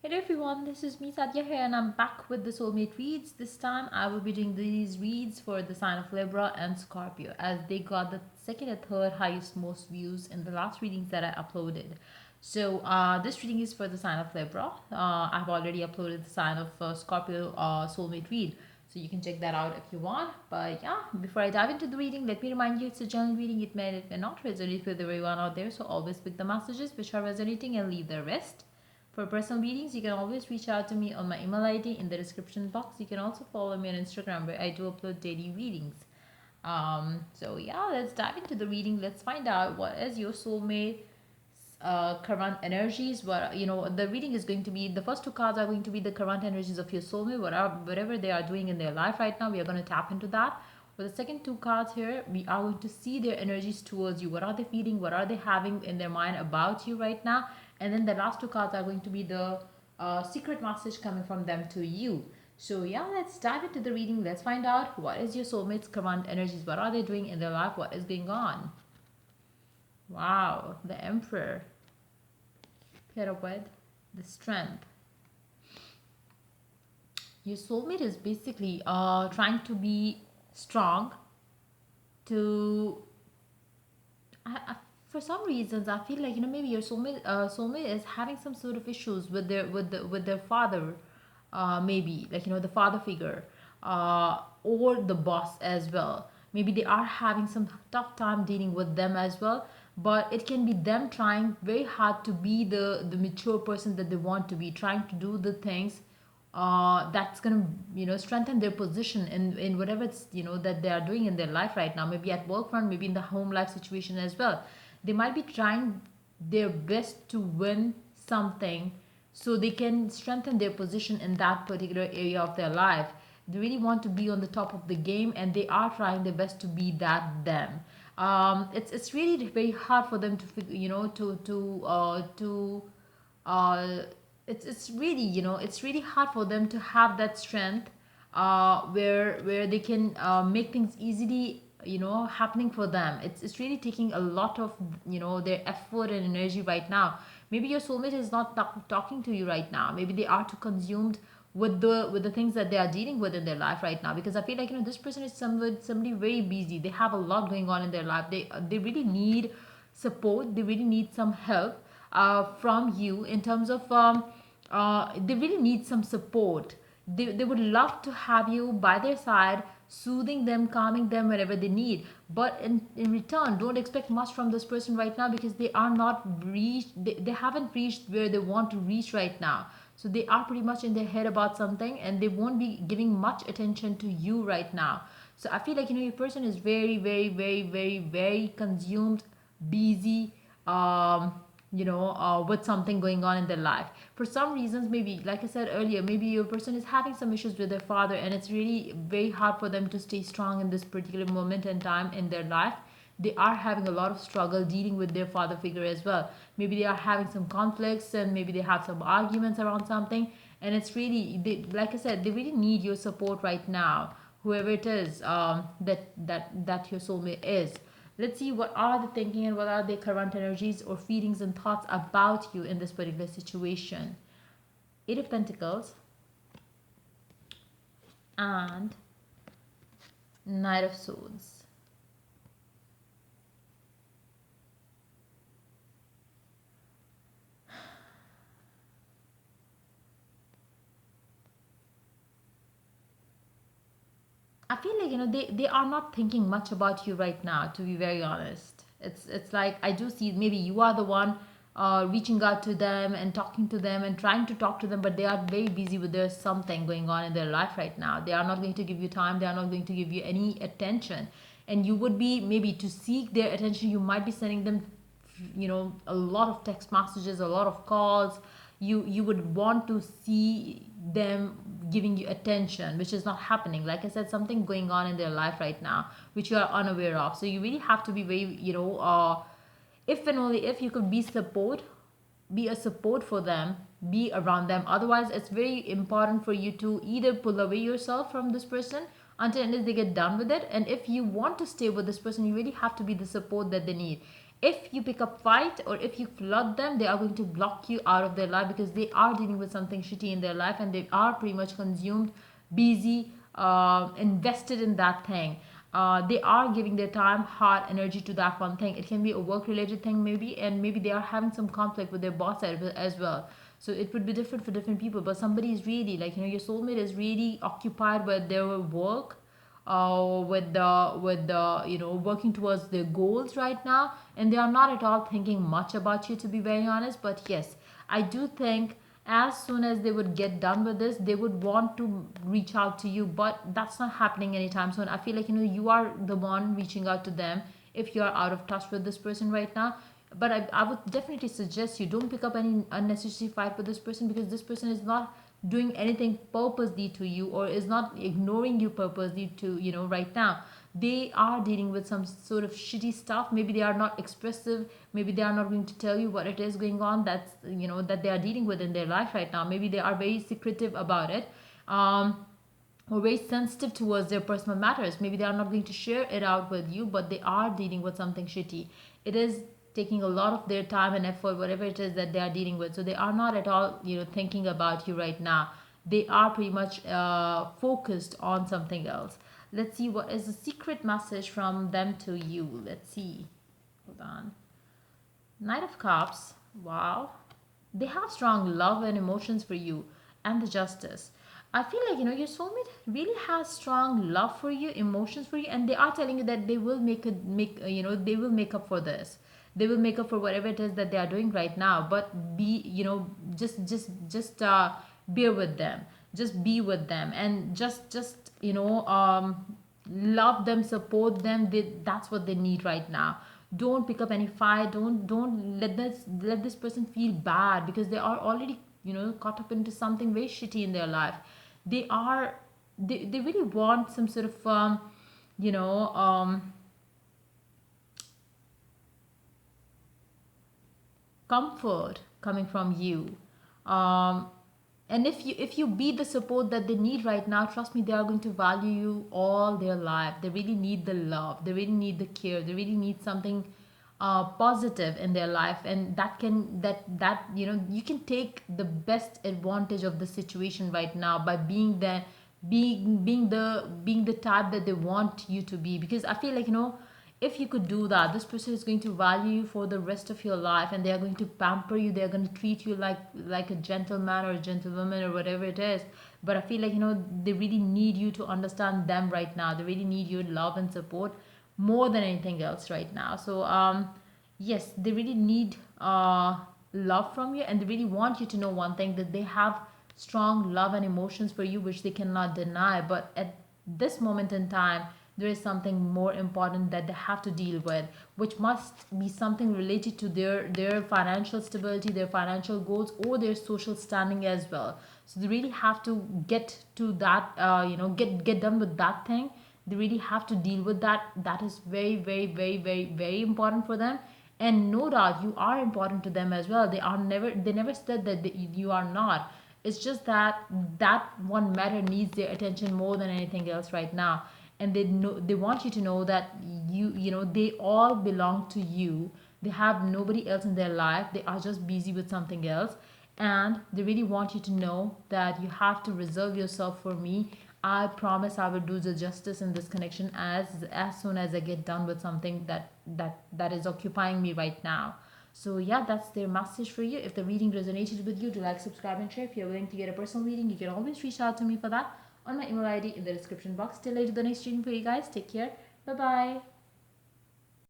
Hello everyone, this is me Satya here and I'm back with the soulmate reads. This time I will be doing these reads for the sign of Libra and Scorpio as they got the second and third highest most views in the last readings that I uploaded. So this reading is for the sign of Libra. I've already uploaded the sign of Scorpio soulmate read. So you can check that out if you want. But yeah, before I dive into the reading, let me remind you it's a general reading. It may not resonate with everyone out there. So always pick the messages which are resonating and leave the rest. For personal readings, you can always reach out to me on my email ID in the description box. You can also follow me on Instagram where I do upload daily readings. So yeah, let's dive into the reading. Let's find out what is your soulmate current energies. What the reading is going to be. The first two cards are going to be the current energies of your soulmate, whatever they are doing in their life right now. We are going to tap into that. For the second two cards here, we are going to see their energies towards you. What are they feeling? What are they having in their mind about you right now? And then the last two cards are going to be the secret message coming from them to you. So yeah, let's dive into the reading. Let's find out what is your soulmate's current energies. What are they doing in their life? What is going on? Wow, the Emperor paired with the Strength. Your soulmate is basically trying to be strong to for some reasons I feel like maybe your soulmate is having some sort of issues with their father, maybe like the father figure, or the boss as well. Maybe they are having some tough time dealing with them as well, but it can be them trying very hard to be the mature person that they want to be, trying to do the things that's gonna strengthen their position in whatever it's that they are doing in their life right now, maybe at work front, maybe in the home life situation as well. They might be trying their best to win something so they can strengthen their position in that particular area of their life. They really want to be on the top of the game and they are trying their best to be that them. It's really very hard for them to uh, it's really it's really hard for them to have that strength, where they can make things easily happening for them. It's really taking a lot of their effort and energy right now. Maybe your soulmate is not talking to you right now. Maybe they are too consumed with the things that they are dealing with in their life right now, because I feel like this person is somebody very busy. They have a lot going on in their life. They really need support. They really need some help from you in terms of they really need some support. They would love to have you by their side, soothing them, calming them whenever they need. But in return, don't expect much from this person right now, because they are not reached, they haven't reached where they want to reach right now. So they are pretty much in their head about something and they won't be giving much attention to you right now. So I feel like your person is very, very, very, very, very consumed, busy, with something going on in their life. For some reasons, maybe, like I said earlier, maybe your person is having some issues with their father, and it's really very hard for them to stay strong in this particular moment and time in their life. They are having a lot of struggle dealing with their father figure as well. Maybe they are having some conflicts and maybe they have some arguments around something. And it's really, like I said, they really need your support right now, whoever it is, that your soulmate is. Let's see what are they thinking and what are their current energies or feelings and thoughts about you in this particular situation. Eight of Pentacles and Knight of Swords. I feel like they are not thinking much about you right now, to be very honest. It's like I do see maybe you are the one reaching out to them and talking to them and trying to talk to them, but they are very busy with there's something going on in their life right now. They are not going to give you time, they are not going to give you any attention. And you would be, maybe to seek their attention, you might be sending them a lot of text messages, a lot of calls. You would want to see them giving you attention, which is not happening. Like I said, something going on in their life right now which you are unaware of. So you really have to be very if and only if you could be a support for them, be around them. Otherwise, it's very important for you to either pull away yourself from this person until unless they get done with it. And if you want to stay with this person, you really have to be the support that they need. If you pick up fight or if you flood them, they are going to block you out of their life because they are dealing with something shitty in their life and they are pretty much consumed, busy, invested in that thing. They are giving their time, heart, energy to that one thing. It can be a work related thing maybe, and maybe they are having some conflict with their boss as well. So it would be different for different people, but somebody is really like, your soulmate is really occupied with their work, with the working towards their goals right now, and they are not at all thinking much about you, to be very honest. But yes, I do think as soon as they would get done with this, they would want to reach out to you, but that's not happening anytime soon. I feel like you are the one reaching out to them if you are out of touch with this person right now. But I would definitely suggest you don't pick up any unnecessary fight with this person, because this person is not doing anything purposely to you or is not ignoring you purposely to right now. They are dealing with some sort of shitty stuff. Maybe they are not expressive, maybe they are not going to tell you what it is going on that's that they are dealing with in their life right now. Maybe they are very secretive about it, or very sensitive towards their personal matters. Maybe they are not going to share it out with you, but they are dealing with something shitty. It is taking a lot of their time and effort, whatever it is that they are dealing with. So they are not at all, thinking about you right now. They are pretty much focused on something else. Let's see what is the secret message from them to you. Let's see. Hold on. Knight of Cups. Wow. They have strong love and emotions for you, and the Justice. I feel like your soulmate really has strong love for you, emotions for you, and they are telling you that they will they will make up for this. They will make up for whatever it is that they are doing right now. But be just bear with them, just be with them, and just love them, support them. That's what they need right now. Don't pick up any fight. Don't let this person feel bad, because they are already caught up into something very shitty in their life. They really want some sort of you know comfort coming from you. um, and if you be the support that they need right now, trust me, they are going to value you all their life. They really need the love, they really need the care, they really need something positive in their life, and that you can take the best advantage of the situation right now by being the type that they want you to be. Because I feel like if you could do that, this person is going to value you for the rest of your life, and they are going to pamper you, they are going to treat you like a gentleman or a gentlewoman or whatever it is. But I feel like they really need you to understand them right now. They really need your love and support more than anything else right now. So yes, they really need love from you, and they really want you to know one thing, that they have strong love and emotions for you, which they cannot deny. But at this moment in time, there is something more important that they have to deal with, which must be something related to their financial stability, their financial goals, or their social standing as well. So they really have to get to that, get done with that thing. They really have to deal with that. That is very, very, very, very, very important for them. And no doubt you are important to them as well. They never said that you are not. It's just that that one matter needs their attention more than anything else right now. And they want you to know that they all belong to you. They have nobody else in their life. They are just busy with something else. And they really want you to know that you have to reserve yourself for me. I promise I will do the justice in this connection as soon as I get done with something that is occupying me right now. So yeah, that's their message for you. If the reading resonated with you, do like, subscribe, and share. If you're willing to get a personal reading, you can always reach out to me for that on my email ID in the description box. Till later, the next reading for you guys. Take care. Bye bye.